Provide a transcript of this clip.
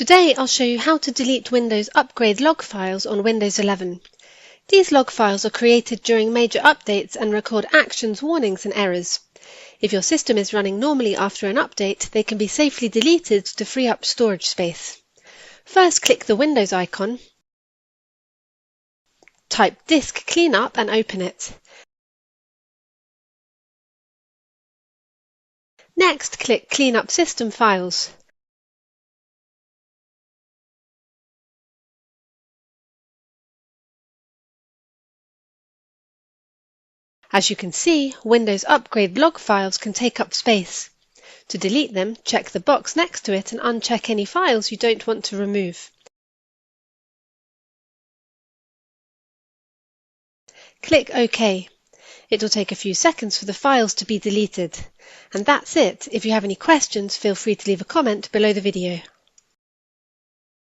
Today I'll show you how to delete Windows upgrade log files on Windows 11. These log files are created during major updates and record actions, warnings and errors. If your system is running normally after an update, they can be safely deleted to free up storage space. First, click the Windows icon, type Disk Cleanup and open it. Next, click Clean up System Files. As you can see, Windows upgrade log files can take up space. To delete them, check the box next to it and uncheck any files you don't want to remove. Click OK. It will take a few seconds for the files to be deleted. And that's it. If you have any questions, feel free to leave a comment below the video.